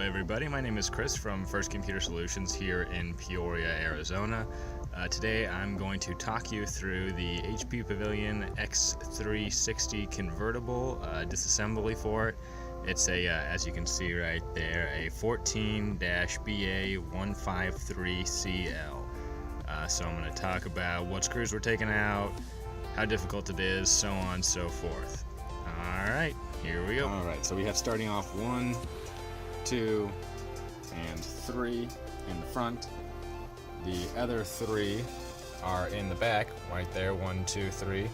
everybody, my name is Chris from First Computer Solutions here in Peoria, Arizona. Today I'm going to talk you through the HP Pavilion x360 convertible disassembly for it. It's a, as you can see right there, a 14-BA153CL. So I'm going to talk about what screws were taken out, how difficult it is, so on and so forth. Alright, here we go. Alright, so we have starting off 1, 2, and 3 in the front. The other 3 are in the back, right there, 1, 2, 3.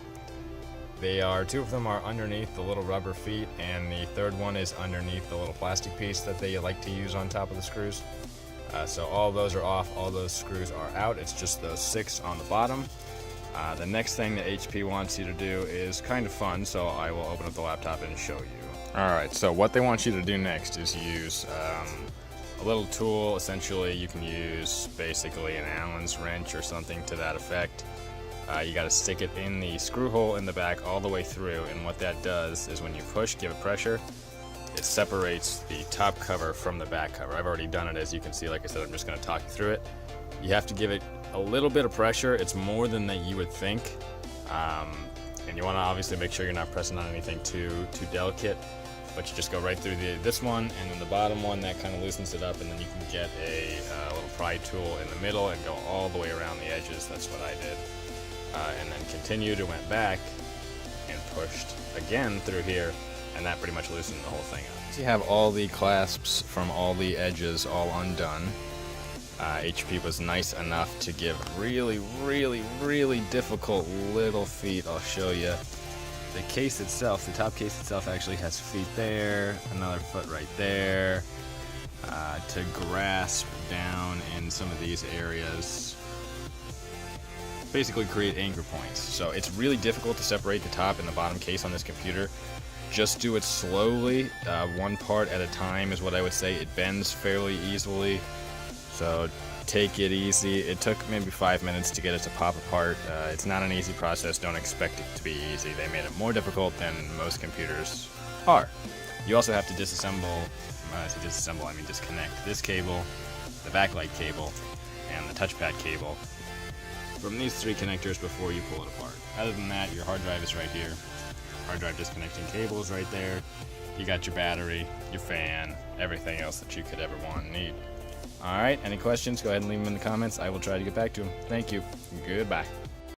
They are, 2 of them are underneath the little rubber feet, and the third one is underneath the little plastic piece that they like to use on top of the screws. So all those are off, all those screws are out. It's just those 6 on the bottom. The next thing that HP wants you to do is kind of fun, so I will open up the laptop and show you. Alright, so what they want you to do next is use a little tool. Essentially, you can use basically an Allen's wrench or something to that effect. You got to stick it in the screw hole in the back all the way through, and what that does is when you push, give it pressure, it separates the top cover from the back cover. I've already done it, as you can see. Like I said, I'm just going to talk you through it. You have to give it a little bit of pressure. It's more than that you would think, and you want to obviously make sure you're not pressing on anything too delicate, but you just go right through this one, and then the bottom one, that kind of loosens it up, and then you can get a little pry tool in the middle and go all the way around the edges. That's what I did, and then continued and went back and pushed again through here, and that pretty much loosened the whole thing up. So you have all the clasps from all the edges all undone. HP was nice enough to give really difficult little feet. I'll show you. The case itself, the top case itself, actually has feet there, another foot right there, to grasp down in some of these areas. Basically create anchor points. So it's really difficult to separate the top and the bottom case on this computer. Just do it slowly, one part at a time is what I would say. It bends fairly easily, so take it easy. It took maybe 5 minutes to get it to pop apart. It's not an easy process. Don't expect it to be easy. They made it more difficult than most computers are. You also have to disassemble, I mean disconnect this cable, the backlight cable, and the touchpad cable from these 3 connectors before you pull it apart. Other than that, your hard drive is right here. Hard drive disconnecting cable is right there. You got your battery, your fan, everything else that you could ever want and need. Alright, any questions? Go ahead and leave them in the comments. I will try to get back to them. Thank you. Goodbye.